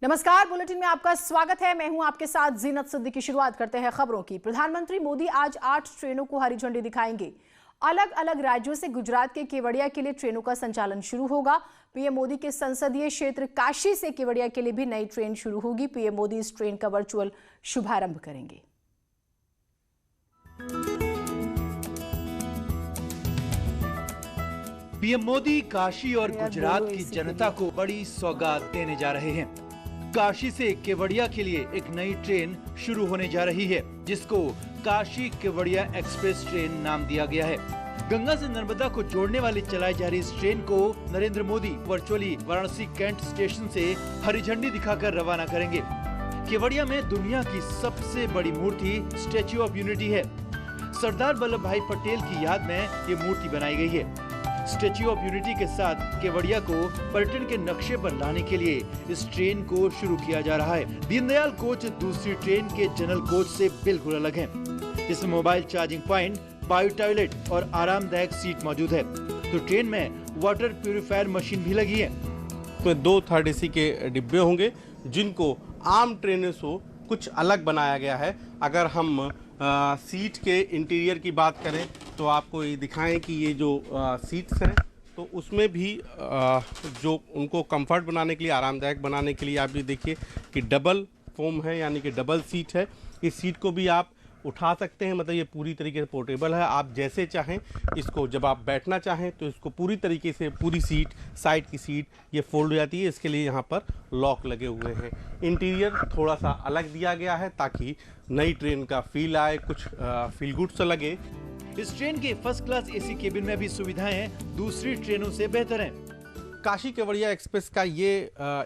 नमस्कार, बुलेटिन में आपका स्वागत है। मैं हूं आपके साथ जीनत सिद्दीकी। शुरुआत करते हैं खबरों की। प्रधानमंत्री मोदी आज 8 ट्रेनों को हरी झंडी दिखाएंगे। अलग अलग राज्यों से गुजरात के केवड़िया के लिए ट्रेनों का संचालन शुरू होगा। पीएम मोदी के संसदीय क्षेत्र काशी से केवड़िया के लिए भी नई ट्रेन शुरू होगी। पीएम मोदी इस ट्रेन का वर्चुअल शुभारंभ करेंगे। पीएम मोदी काशी और गुजरात की जनता को बड़ी सौगात देने जा रहे हैं। काशी से केवड़िया के लिए एक नई ट्रेन शुरू होने जा रही है, जिसको काशी केवड़िया एक्सप्रेस ट्रेन नाम दिया गया है। गंगा से नर्मदा को जोड़ने वाली चलाई जा रही इस ट्रेन को Narendra Modi virtually Varanasi cantt station से हरी झंडी दिखाकर रवाना करेंगे। केवड़िया में दुनिया की सबसे बड़ी मूर्ति स्टैच्यू ऑफ यूनिटी है। सरदार वल्लभ भाई पटेल की याद में ये मूर्ति बनाई गई है। स्टैच्यू ऑफ यूनिटी के साथ केवड़िया को पर्यटन के नक्शे पर लाने के लिए इस ट्रेन को शुरू किया जा रहा है। दीनदयाल कोच दूसरी ट्रेन के जनरल कोच से बिल्कुल अलग है। इसमें mobile charging point, bio toilet और आरामदायक सीट मौजूद है। तो ट्रेन में वाटर प्यूरिफायर मशीन भी लगी है। तो 2 थर्ड एसी के डिब्बे होंगे, जिनको आम ट्रेनों से कुछ अलग बनाया गया है। अगर हम सीट के इंटीरियर की बात करें तो आपको ये दिखाएं कि ये जो सीट्स हैं, तो उसमें भी जो उनको कंफर्ट बनाने के लिए, आरामदायक बनाने के लिए, आप ये देखिए कि डबल फोम है, यानी कि डबल सीट है। इस सीट को भी आप उठा सकते हैं, मतलब ये पूरी तरीके से पोर्टेबल है। आप जैसे चाहें इसको, जब आप बैठना चाहें तो इसको पूरी तरीके से, पूरी सीट, साइड की सीट ये फोल्ड हो जाती है। इसके लिए यहाँ पर लॉक लगे हुए हैं। इंटीरियर थोड़ा सा अलग दिया गया है ताकि नई ट्रेन का फील आए, कुछ फील गुड सा लगे। इस ट्रेन के फर्स्ट क्लास एसी केबिन में भी सुविधाएं दूसरी ट्रेनों से बेहतर हैं। काशी केवड़िया एक्सप्रेस का ये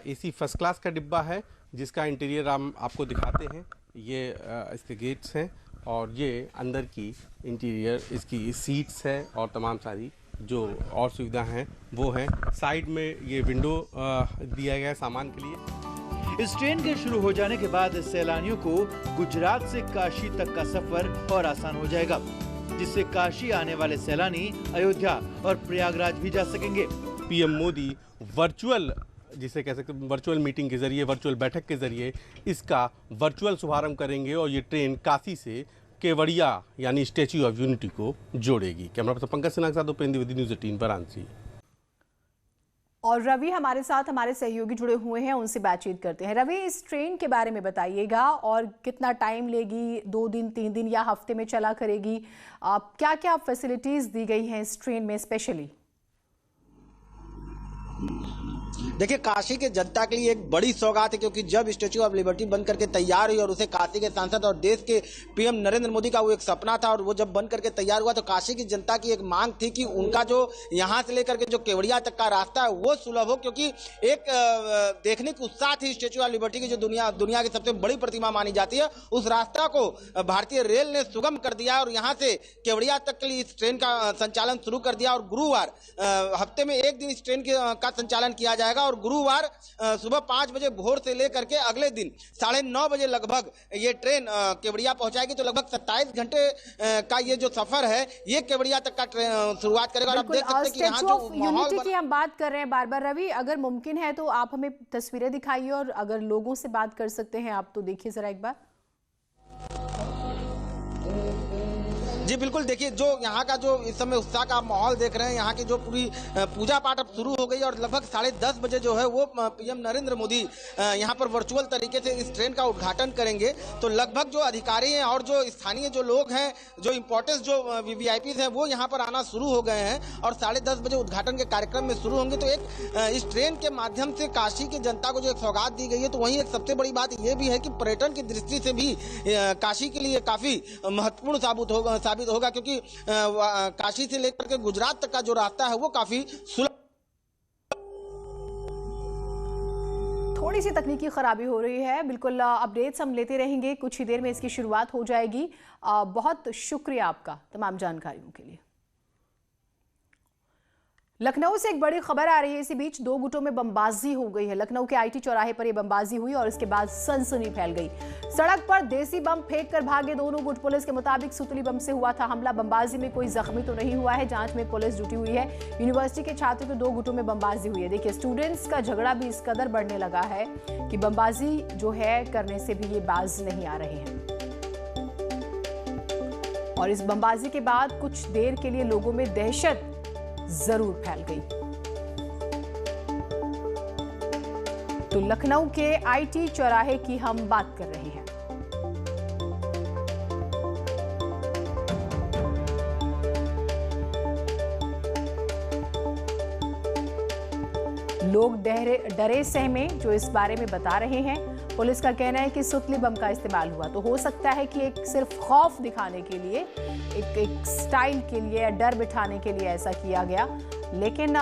एसी फर्स्ट क्लास का डिब्बा है, जिसका इंटीरियर हम आपको दिखाते हैं। ये इसके गेट्स हैं और ये अंदर की इंटीरियर, इसकी सीट्स है और तमाम सारी जो और सुविधा हैं वो हैं। साइड में ये विंडो दिया गया है सामान के लिए। इस ट्रेन के शुरू हो जाने के बाद सैलानियों को गुजरात से काशी तक का सफर और आसान हो जाएगा, जिससे काशी आने वाले सैलानी अयोध्या और प्रयागराज भी जा सकेंगे। पीएम मोदी वर्चुअल, जिसे कह सकते हैं वर्चुअल मीटिंग के जरिए, वर्चुअल बैठक के जरिए इसका वर्चुअल शुभारंभ करेंगे और ये ट्रेन काशी से केवड़िया यानी स्टैच्यू ऑफ यूनिटी को जोड़ेगी। कैमरा पर्सन पंकज सिन्हा के साथ उपेंद्र द्विवेदी, न्यूज़ 18 वाराणसी। और रवि हमारे साथ, हमारे सहयोगी जुड़े हुए हैं, उनसे बातचीत करते हैं। रवि, इस ट्रेन के बारे में बताइएगा और कितना टाइम लेगी? 2 दिन, 3 दिन या हफ्ते में चला करेगी? क्या क्या फैसिलिटीज दी गई हैं इस ट्रेन में स्पेशली? देखिए, काशी के जनता के लिए एक बड़ी सौगात है, क्योंकि जब स्टैच्यू ऑफ लिबर्टी बन करके तैयार हुई और उसे काशी के सांसद और देश के पीएम नरेंद्र मोदी का वो एक सपना था, और वो जब बन करके तैयार हुआ तो काशी की जनता की एक मांग थी कि उनका जो यहाँ से लेकर के जो केवड़िया तक का रास्ता है वो सुलभ हो, क्योंकि एक देखने की उत्साह थी स्टैच्यू ऑफ लिबर्टी की, जो दुनिया की सबसे बड़ी प्रतिमा मानी जाती है। उस रास्ता को भारतीय रेल ने सुगम कर दिया और यहाँ से केवड़िया तक के लिए इस ट्रेन का संचालन शुरू कर दिया। और गुरुवार, हफ्ते में एक दिन इस ट्रेन का संचालन किया जाएगा और गुरुवार सुबह 5 बजे भोर से लेकर के अगले दिन 9:30 बजे लगभग ये ट्रेन केवड़िया पहुंचाएगी। तो लगभग 27 घंटे का ये जो सफर है, ये केवड़िया तक का शुरुआत करेगा। और आप देख सकते हैं कि यहाँ जो माहौल की हम बात कर रहे हैं बार-बार। रवि, अगर मुमकिन है तो आप हमें तस्वीरें दिखाइए, और अगर लोगों से बात कर सकते हैं आप तो देखिए जरा एक बार। जी बिल्कुल, देखिए जो यहाँ का जो इस समय उत्साह का माहौल देख रहे हैं, यहाँ की जो पूरी पूजा पाठ अब शुरू हो गई और लगभग 10:30 बजे जो है वो पीएम नरेंद्र मोदी यहाँ पर वर्चुअल तरीके से इस ट्रेन का उद्घाटन करेंगे। तो लगभग जो अधिकारी हैं और जो स्थानीय जो लोग हैं, जो इम्पोर्टेंट जो वीवीआईपी हैं, वो यहाँ पर आना शुरू हो गए हैं और 10:30 बजे उद्घाटन के कार्यक्रम में शुरू होंगे। तो एक इस ट्रेन के माध्यम से काशी की जनता को जो एक सौगात दी गई है, तो वहीं एक सबसे बड़ी बात ये भी है कि पर्यटन की दृष्टि से भी काशी के लिए काफी महत्वपूर्ण साबित होगा, क्योंकि काशी से लेकर के गुजरात तक का जो रास्ता है वो काफी सुलभ। थोड़ी सी तकनीकी खराबी हो रही है, बिल्कुल अपडेट्स हम लेते रहेंगे। कुछ ही देर में इसकी शुरुआत हो जाएगी। बहुत शुक्रिया आपका तमाम जानकारियों के लिए। लखनऊ से एक बड़ी खबर आ रही है। इसी बीच दो गुटों में बमबाजी हो गई है। लखनऊ के आईटी चौराहे पर यह बमबाजी हुई और इसके बाद सनसनी फैल गई। सड़क पर देसी बम फेंक कर भागे दोनों गुट। पुलिस के मुताबिक सुतली बम से हुआ था हमला। बमबाजी में कोई जख्मी तो नहीं हुआ है। जांच में पुलिस जुटी हुई है। यूनिवर्सिटी के छात्रों के दो गुटों में बमबाजी हुई है। देखिए, स्टूडेंट्स का झगड़ा भी इस कदर बढ़ने लगा है कि बमबाजी जो है करने से भी ये बाज नहीं आ रहे हैं। और इस बमबाजी के बाद कुछ देर के लिए लोगों में दहशत जरूर फैल गई। तो लखनऊ के आईटी चौराहे की हम बात कर रहे हैं। लोग डरे सहमे जो इस बारे में बता रहे हैं। पुलिस का कहना है कि सुतली बम का इस्तेमाल हुआ। तो हो सकता है कि एक सिर्फ खौफ दिखाने के लिए, एक स्टाइल के लिए, डर बिठाने के लिए ऐसा किया गया। लेकिन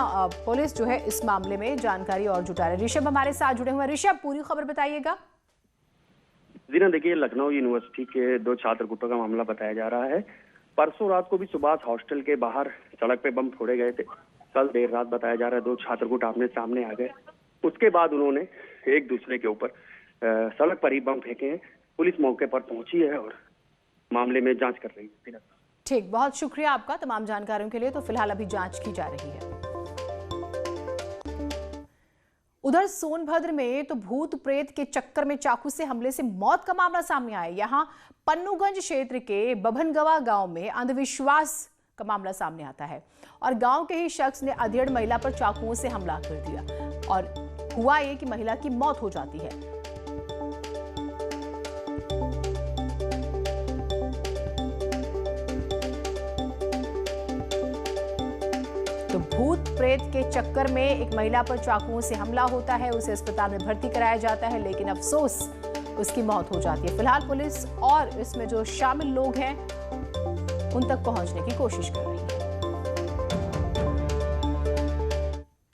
पुलिस जो है इस मामले में जानकारी और जुटा रही है। ऋषभ हमारे साथ जुड़े हुए हैं। ऋषभ, पूरी खबर बताइएगा। जी देखिए, लखनऊ यूनिवर्सिटी के दो छात्र गुटों का मामला बताया जा रहा है। परसों रात को भी सुभाष हॉस्टल के बाहर सड़क पे बम फोड़े गए थे। कल देर रात बताया जा रहा है दो छात्र गुट आमने सामने आ गए। उसके बाद उन्होंने एक दूसरे के ऊपर सड़क पर ही बम फेंके हैं। पुलिस मौके पर पहुंची है और मामले में जांच कर रही है। ठीक, बहुत शुक्रिया आपका तमाम जानकारियों के लिए। तो फिलहाल अभी जांच की जा रही है। उधर सोनभद्र में तो भूत प्रेत के चक्कर में चाकू से हमले से मौत का मामला सामने आया। यहां पन्नूगंज क्षेत्र के बभनगवा गांव में अंधविश्वास का मामला सामने आता है और गांव के ही शख्स ने अधेड़ महिला पर चाकुओं से हमला कर दिया और हुआ ये कि महिला की मौत हो जाती है। तो भूत प्रेत के चक्कर में एक महिला पर चाकुओं से हमला होता है। उसे अस्पताल में भर्ती कराया जाता है, लेकिन अफसोस उसकी मौत हो जाती है। फिलहाल पुलिस और इसमें जो शामिल लोग हैं उन तक पहुंचने की कोशिश कर रही है।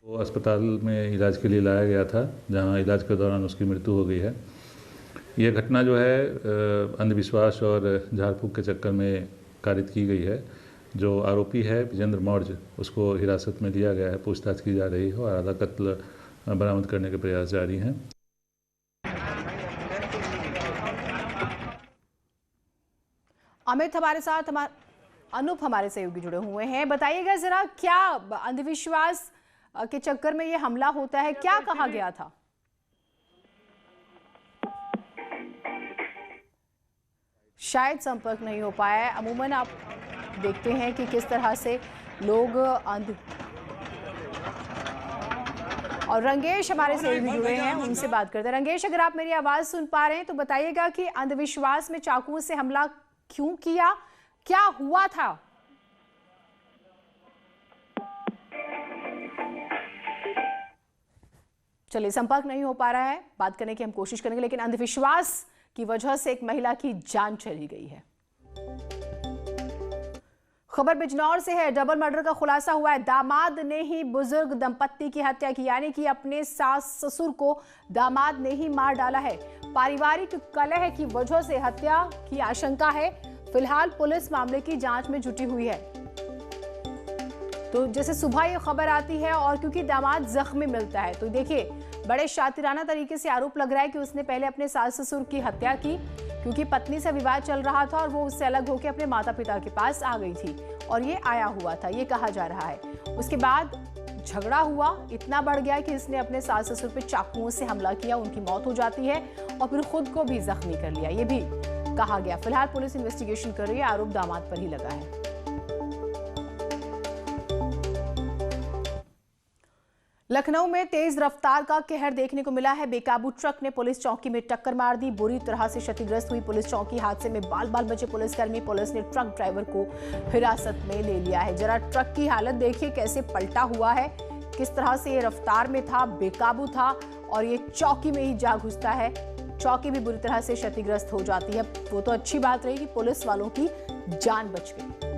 वो अस्पताल में इलाज के लिए लाया गया था, जहां इलाज के दौरान उसकी मृत्यु हो गई है। ये घटना जो है अंधविश्वास और झाड़ फूक के चक्कर में कारित की गई है। जो आरोपी है विजेंद्र मौर्य, उसको हिरासत में लिया गया है, पूछताछ की जा रही है और आधा कत्ल बरामद करने के प्रयास जारी हैं। अमित हमारे साथ, अनूप हमारे सहयोगी जुड़े हुए हैं। बताइएगा जरा, क्या अंधविश्वास के चक्कर में ये हमला होता है, क्या कहा गया था? शायद संपर्क नहीं हो पाया है। अमूमन आप देखते हैं कि किस तरह से लोग और रंगेश हमारे सहयोगी जुड़े हैं, उनसे बात करते हैं। रंगेश, अगर आप मेरी आवाज सुन पा रहे हैं तो बताइएगा कि अंधविश्वास में चाकुओं से हमला क्यों किया, क्या हुआ था? चलिए, संपर्क नहीं हो पा रहा है, बात करने की हम कोशिश करेंगे। लेकिन अंधविश्वास की वजह से एक महिला की जान चली गई है। खबर बिजनौर से है। डबल मर्डर का खुलासा हुआ है। दामाद ने ही बुजुर्ग दंपत्ति की हत्या की, यानी कि अपने सास ससुर को दामाद ने ही मार डाला है। पारिवारिक कलह की वजह से हत्या की आशंका है। फिलहाल पुलिस मामले की जांच में जुटी हुई है। तो जैसे सुबह ये खबर आती है और क्योंकि दामाद जख्मी मिलता है, तो देखिए बड़े शातिराना तरीके से आरोप लग रहा है कि उसने पहले अपने सास ससुर की हत्या की, क्योंकि पत्नी से विवाद चल रहा था और वो उससे अलग होकर अपने माता पिता के पास आ गई थी और ये आया हुआ था, ये कहा जा रहा है। उसके बाद झगड़ा हुआ, इतना बढ़ गया कि इसने अपने सास ससुर पे चाकुओं से हमला किया, उनकी मौत हो जाती है और फिर खुद को भी जख्मी कर लिया, ये भी कहा गया। फिलहाल पुलिस इन्वेस्टिगेशन कर रही है, आरोप दामाद पर ही लगा है। लखनऊ में तेज रफ्तार का कहर देखने को मिला है। बेकाबू ट्रक ने पुलिस चौकी में टक्कर मार दी, बुरी तरह से क्षतिग्रस्त हुई पुलिस चौकी। हादसे में बाल बाल बचे पुलिसकर्मी। पुलिस ने ट्रक ड्राइवर को हिरासत में ले लिया है। जरा ट्रक की हालत देखिए, कैसे पलटा हुआ है, किस तरह से ये रफ्तार में था, बेकाबू था और ये चौकी में ही जा घुसता है। चौकी भी बुरी तरह से क्षतिग्रस्त हो जाती है। वो तो अच्छी बात रही कि पुलिस वालों की जान बच गई।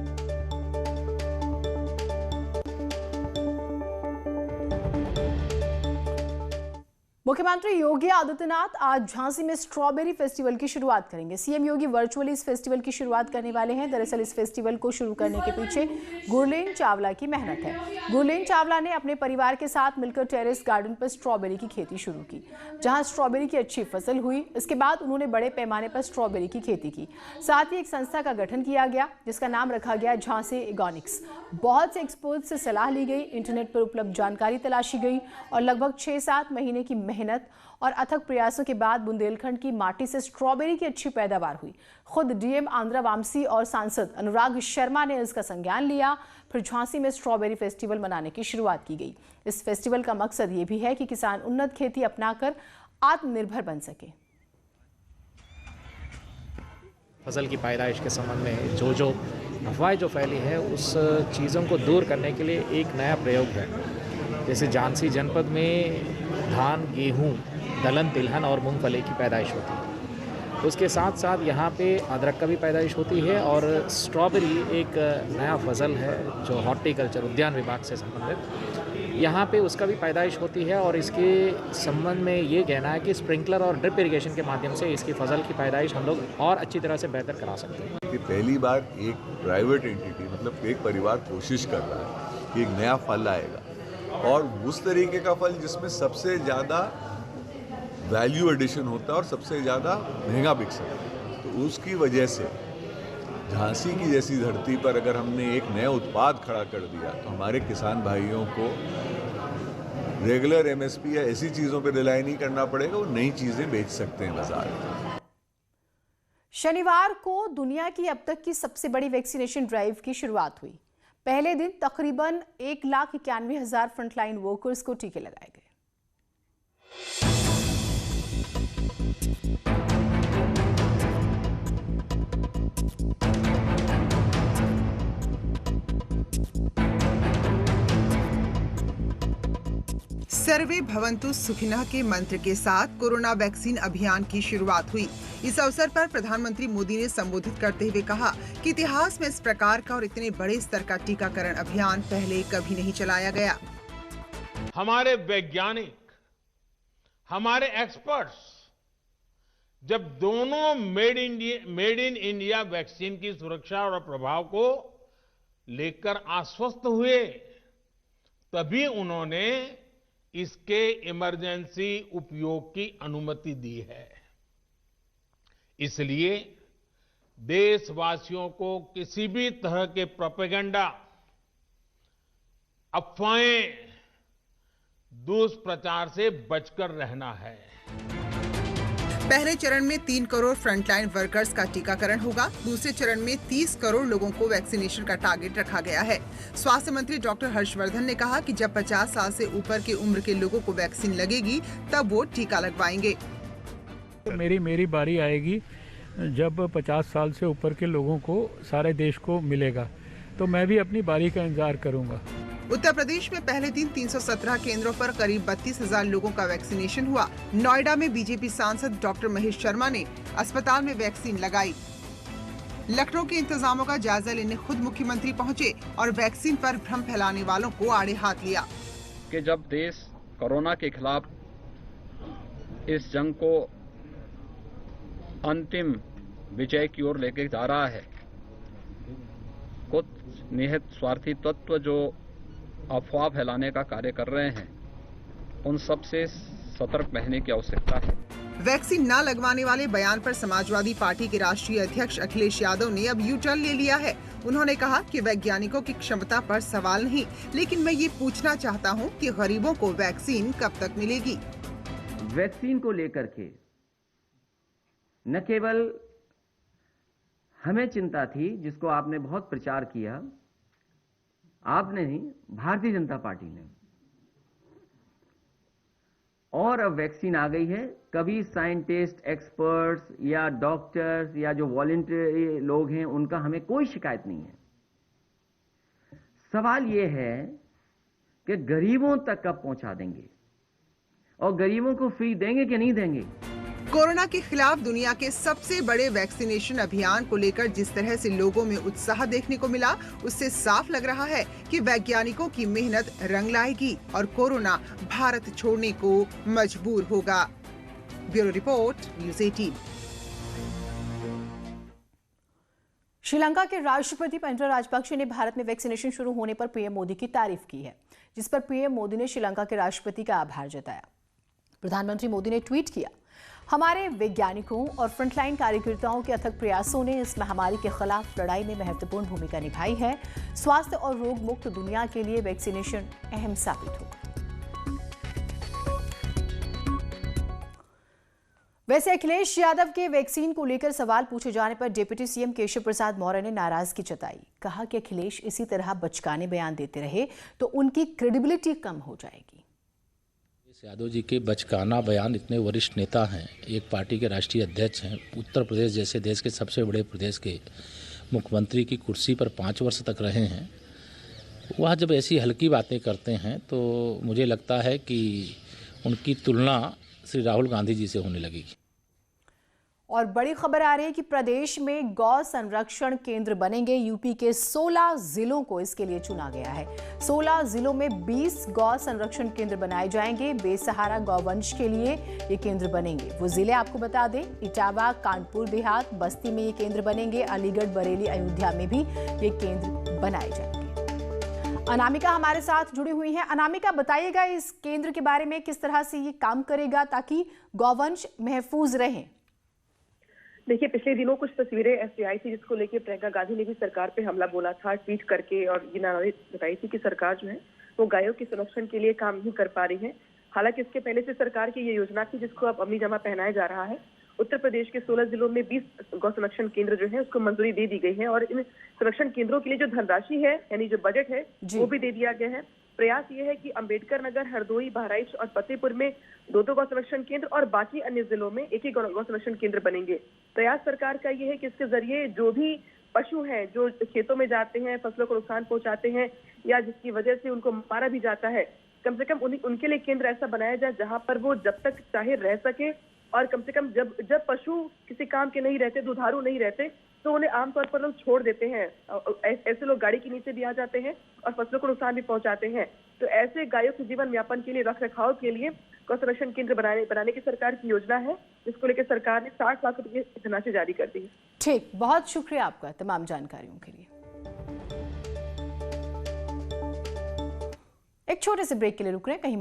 मुख्यमंत्री योगी आदित्यनाथ आज झांसी में स्ट्रॉबेरी फेस्टिवल की शुरुआत करेंगे। सीएम योगी वर्चुअली इस फेस्टिवल की शुरुआत करने वाले हैं। दरअसल इस फेस्टिवल को शुरू करने के पीछे गुरलीन चावला की मेहनत है। गुरलीन चावला ने अपने परिवार के साथ मिलकर टेरेस गार्डन पर स्ट्रॉबेरी की खेती शुरू की, जहां स्ट्रॉबेरी की अच्छी फसल हुई। इसके बाद उन्होंने बड़े पैमाने पर स्ट्रॉबेरी की खेती की। साथ ही एक संस्था का गठन किया गया जिसका नाम रखा गया झांसी ऑर्गेनिक्स। बहुत से एक्सपर्ट से सलाह ली गई, इंटरनेट पर उपलब्ध जानकारी तलाशी गई और लगभग 6-7 महीने की मेहनत और अथक प्रयासों के बाद बुंदेलखंड की माटी से स्ट्रॉबेरी की अच्छी पैदावार हुई। खुद डीएम आंध्रा वामसी और सांसद अनुराग शर्मा ने इसका संज्ञान लिया। फिर झांसी में स्ट्रॉबेरी फेस्टिवल मनाने की शुरुआत की गई। इस फेस्टिवल का मकसद ये भी है कि किसान उन्नत खेती अपनाकर आत्मनिर्भर बन सके। फसल की पैदाइश के संबंध में जो अफवाहें जो फैली है उस चीज़ों को दूर करने के लिए एक नया प्रयोग है। जैसे झांसी जनपद में धान, गेहूं, दलहन, तिलहन और मूंगफली की पैदाइश होती है। उसके साथ साथ यहाँ पे अदरक का भी पैदाइश होती है और स्ट्रॉबेरी एक नया फसल है जो हॉर्टिकल्चर उद्यान विभाग से संबंधित, यहाँ पे उसका भी पैदाइश होती है। और इसके संबंध में ये कहना है कि स्प्रिंकलर और ड्रिप इरिगेशन के माध्यम से इसकी फसल की पैदाइश हम लोग और अच्छी तरह से बेहतर करा सकते हैं। कि पहली बार एक प्राइवेट एंटिटी मतलब एक परिवार कोशिश कर रहा है कि एक नया फल आएगा और उस तरीके का फल जिसमें सबसे ज़्यादा वैल्यू एडिशन होता है और सबसे ज़्यादा महंगा बिक सकता है। तो उसकी वजह से झांसी की जैसी धरती पर अगर हमने एक नया उत्पाद खड़ा कर दिया तो हमारे किसान भाइयों को रेगुलर एमएसपी या ऐसी चीज़ों पर रिलाई नहीं करना पड़ेगा, वो नई चीज़ें बेच सकते हैं बाजार में। शनिवार को दुनिया की अब तक की सबसे बड़ी वैक्सीनेशन ड्राइव की शुरुआत हुई। पहले दिन तकरीबन 1,91,000 फ्रंटलाइन वर्कर्स को टीके लगाए गए। सर्वे भवन्तु सुखिनः के मंत्र के साथ कोरोना वैक्सीन अभियान की शुरुआत हुई। इस अवसर पर प्रधानमंत्री मोदी ने संबोधित करते हुए कहा कि इतिहास में इस प्रकार का और इतने बड़े स्तर का टीकाकरण अभियान पहले कभी नहीं चलाया गया। हमारे वैज्ञानिक, हमारे एक्सपर्ट्स जब दोनों मेड इन इंडिया वैक्सीन की सुरक्षा और प्रभाव को लेकर आश्वस्त हुए, तभी उन्होंने इसके इमरजेंसी उपयोग की अनुमति दी है। इसलिए देशवासियों को किसी भी तरह के प्रोपेगेंडा, अफवाहें, दुष्प्रचार से बचकर रहना है। पहले चरण में 3 करोड़ फ्रंटलाइन वर्कर्स का टीकाकरण होगा। दूसरे चरण में 30 करोड़ लोगों को वैक्सीनेशन का टारगेट रखा गया है। स्वास्थ्य मंत्री डॉक्टर हर्षवर्धन ने कहा कि जब 50 साल से ऊपर की उम्र के लोगों को वैक्सीन लगेगी तब वो टीका लगवाएंगे। मेरी बारी आएगी जब 50 साल से ऊपर के लोगों को सारे देश को मिलेगा, तो मैं भी अपनी बारी का इंतजार करूंगा। उत्तर प्रदेश में पहले दिन 317 केंद्रों पर करीब 32,000 लोगों का वैक्सीनेशन हुआ। नोएडा में बीजेपी सांसद डॉक्टर महेश शर्मा ने अस्पताल में वैक्सीन लगाई। लखनऊ के इंतजामों का जायजा लेने खुद मुख्यमंत्री पहुंचे और वैक्सीन पर भ्रम फैलाने वालों को आड़े हाथ लिया। कि जब देश कोरोना के खिलाफ इस जंग को अंतिम विजय की ओर लेकर जा रहा है, कुछ निहित स्वार्थी तत्व जो अफवाह फैलाने का कार्य कर रहे हैं, उन सब से सतर्क रहने की आवश्यकता है। वैक्सीन न लगवाने वाले बयान पर समाजवादी पार्टी के राष्ट्रीय अध्यक्ष अखिलेश यादव ने अब यू टर्न ले लिया है। उन्होंने कहा कि वैज्ञानिकों की क्षमता पर सवाल नहीं, लेकिन मैं ये पूछना चाहता हूं कि गरीबों को वैक्सीन कब तक मिलेगी। वैक्सीन को लेकर के न केवल हमें चिंता थी, जिसको आपने बहुत प्रचार किया, आपने नहीं, भारतीय जनता पार्टी ने, और अब वैक्सीन आ गई है। कभी साइंटिस्ट, एक्सपर्ट्स या डॉक्टर्स या जो वॉलंटियरी लोग हैं उनका हमें कोई शिकायत नहीं है। सवाल ये है कि गरीबों तक कब पहुंचा देंगे और गरीबों को फ्री देंगे कि नहीं देंगे। कोरोना के खिलाफ दुनिया के सबसे बड़े वैक्सीनेशन अभियान को लेकर जिस तरह से लोगों में उत्साह देखने को मिला, उससे साफ लग रहा है कि वैज्ञानिकों की मेहनत रंग लाएगी और कोरोना भारत छोड़ने को मजबूर होगा। Bureau report, news 18। श्रीलंका के राष्ट्रपति महिंद्रा राजपक्षे ने भारत में वैक्सीनेशन शुरू होने पर पीएम मोदी की तारीफ की है, जिस पर पीएम मोदी ने श्रीलंका के राष्ट्रपति का आभार जताया। प्रधानमंत्री मोदी ने ट्वीट किया, हमारे वैज्ञानिकों और फ्रंटलाइन कार्यकर्ताओं के अथक प्रयासों ने इस महामारी के खिलाफ लड़ाई में महत्वपूर्ण भूमिका निभाई है। स्वास्थ्य और रोग मुक्त दुनिया के लिए वैक्सीनेशन अहम साबित होगा। वैसे अखिलेश यादव के वैक्सीन को लेकर सवाल पूछे जाने पर डिप्टी सीएम केशव प्रसाद मौर्य ने नाराजगी जताई। कहा कि अखिलेश इसी तरह बचकाने बयान देते रहे तो उनकी क्रेडिबिलिटी कम हो जाएगी। यादव जी के बचकाना बयान, इतने वरिष्ठ नेता हैं, एक पार्टी के राष्ट्रीय अध्यक्ष हैं, उत्तर प्रदेश जैसे देश के सबसे बड़े प्रदेश के मुख्यमंत्री की कुर्सी पर 5 वर्ष तक रहे हैं। वह जब ऐसी हल्की बातें करते हैं तो मुझे लगता है कि उनकी तुलना श्री राहुल गांधी जी से होने लगेगी। और बड़ी खबर आ रही है कि प्रदेश में गौ संरक्षण केंद्र बनेंगे। यूपी के 16 जिलों को इसके लिए चुना गया है। 16 जिलों में 20 गौ संरक्षण केंद्र बनाए जाएंगे। बेसहारा गौवंश के लिए ये केंद्र बनेंगे। वो जिले आपको बता दें, इटावा, कानपुर देहात, बस्ती में ये केंद्र बनेंगे। अलीगढ़, बरेली, अयोध्या में भी ये केंद्र बनाए जाएंगे। अनामिका हमारे साथ जुड़ी हुई हैं। अनामिका, बताइएगा इस केंद्र के बारे में, किस तरह से ये काम करेगा ताकि गौवंश महफूज रहे। देखिए, पिछले दिनों कुछ तस्वीरें ऐसी आई थी जिसको लेकर प्रियंका गांधी ने भी सरकार पे हमला बोला था, ट्वीट करके, और ये नाराजगी बताई थी कि सरकार जो है वो गायों के संरक्षण के लिए काम नहीं कर पा रही है। हालांकि इसके पहले से सरकार की ये योजना थी जिसको अब अमली जामा पहनाया जा रहा है। उत्तर प्रदेश के 16 जिलों में 20 गौ संरक्षण केंद्र जो है उसको मंजूरी दे दी गई है और इन संरक्षण केंद्रों के लिए जो धनराशि है, यानी जो बजट है, वो भी दे दिया गया है। प्रयास ये है कि अंबेडकर नगर, हरदोई, बहराइच और फतेहपुर में 2 गौ संरक्षण केंद्र और बाकी अन्य जिलों में 1 गौ संरक्षण केंद्र बनेंगे। प्रयास सरकार का ये है कि इसके जरिए जो भी पशु हैं जो खेतों में जाते हैं, फसलों को नुकसान पहुंचाते हैं या जिसकी वजह से उनको मारा भी जाता है, कम से कम उनके लिए केंद्र ऐसा बनाया जाए जहां पर वो जब तक चाहे रह सके, और कम से कम जब पशु किसी काम के नहीं रहते, दुधारू नहीं रहते, तो उन्हें आमतौर पर लोग छोड़ देते हैं। ऐसे लोग गाड़ी के नीचे भी आ जाते हैं और फसलों को नुकसान भी पहुंचाते हैं। तो ऐसे गायों के जीवन यापन के लिए, रख रखाव के लिए गौ संरक्षण केंद्र बनाने की सरकार की योजना है, जिसको लेकर सरकार ने 60 लाख रुपए की धनराशि जारी कर दी है। ठीक, बहुत शुक्रिया आपका तमाम जानकारियों के लिए। एक छोटे से ब्रेक के लिए रुक रहे हैं, कहीं